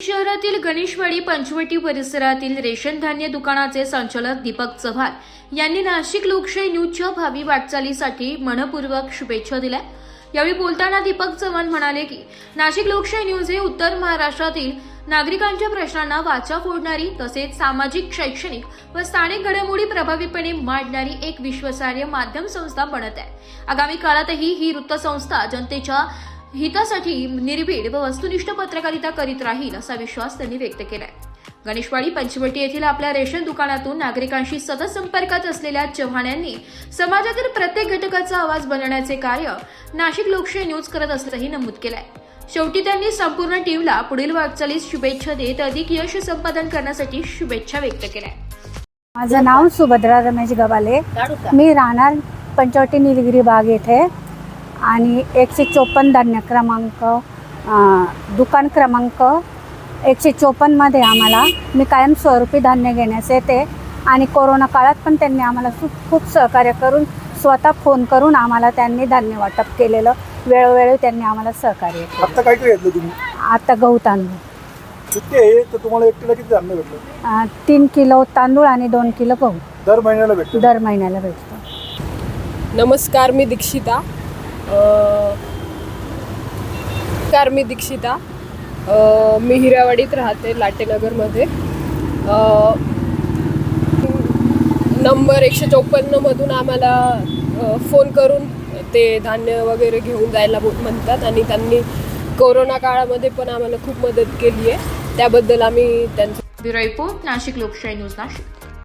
शहरातील गणेशवाडी पंचवटी परिसरातील रेशन धान्य दुकानाचे संचालक दीपक चव्हाण यांनी नाशिक लोकशाही न्यूजच्या भावी वाटचालीसाठी मनपूर्वक शुभेच्छा दिल्या। यावेळी बोलताना दीपक चव्हाण म्हणाले की नाशिक लोकशाही न्यूज हे उत्तर महाराष्ट्रातील नागरिकांच्या प्रश्नांना वाचा फोडणारी तसेच सामाजिक, शैक्षणिक व स्थानिक घडामोडी प्रभावीपणे मांडणारी एक विश्वासार्ह माध्यम संस्था बनत आहे। आगामी काळातही ही वृत्तसंस्था जनतेच्या हितासाठी निर्भीड व वस्तुनिष्ठ पत्रकारिता करीत राहील असा विश्वास त्यांनी व्यक्त केलाय। गणेशवाडी पंचवटी येथील आपल्या रेशन दुकानातून नागरिकांशी सतत संपर्कात असलेल्या चव्हाण यांनी समाजातील प्रत्येक घटकाचा आवाज बनवण्याचे कार्य नाशिक लोकशाही न्यूज करत असल्याचंही नमूद केलंय। शेवटी त्यांनी संपूर्ण टीमला पुढील वाटचालीस शुभेच्छा देत अधिक यश संपादन करण्यासाठी शुभेच्छा व्यक्त केल्या। माझं नाव सुभद्रा रमेश गवाले, मी राहणार पंचवटी निलगिरी बाग येथे आणि 154 धान्य क्रमांक दुकान क्रमांक 154 मध्ये आम्हाला मी कायम स्वरूपी धान्य घेण्यास येते आणि कोरोना काळात पण त्यांनी आम्हाला खूप सहकार्य करून स्वतः फोन करून आम्हाला त्यांनी धान्य वाटप केलेलं, वेळोवेळी त्यांनी आम्हाला सहकार्य केलं। आता काय काय घेतलं तुम्ही? आता गहू तांदूळ किती आहे तर तुम्हाला एकटीला किती धान्य भेटलं? 3 किलो तांदूळ आणि 2 किलो गहू दर महिन्याला भेटतं? दर महिन्याला भेटतो। नमस्कार, मी दीक्षिता। मी हिरावाडीत राहते, लाटेनगरमध्ये। नंबर 154 मधून आम्हाला फोन करून ते धान्य वगैरे घेऊन जायला म्हणतात आणि त्यांनी कोरोना काळामध्ये पण आम्हाला खूप मदत केली आहे, त्याबद्दल आम्ही त्यांचं ब्युरो रिपोर्ट नाशिक लोकशाही न्यूज नाशिक।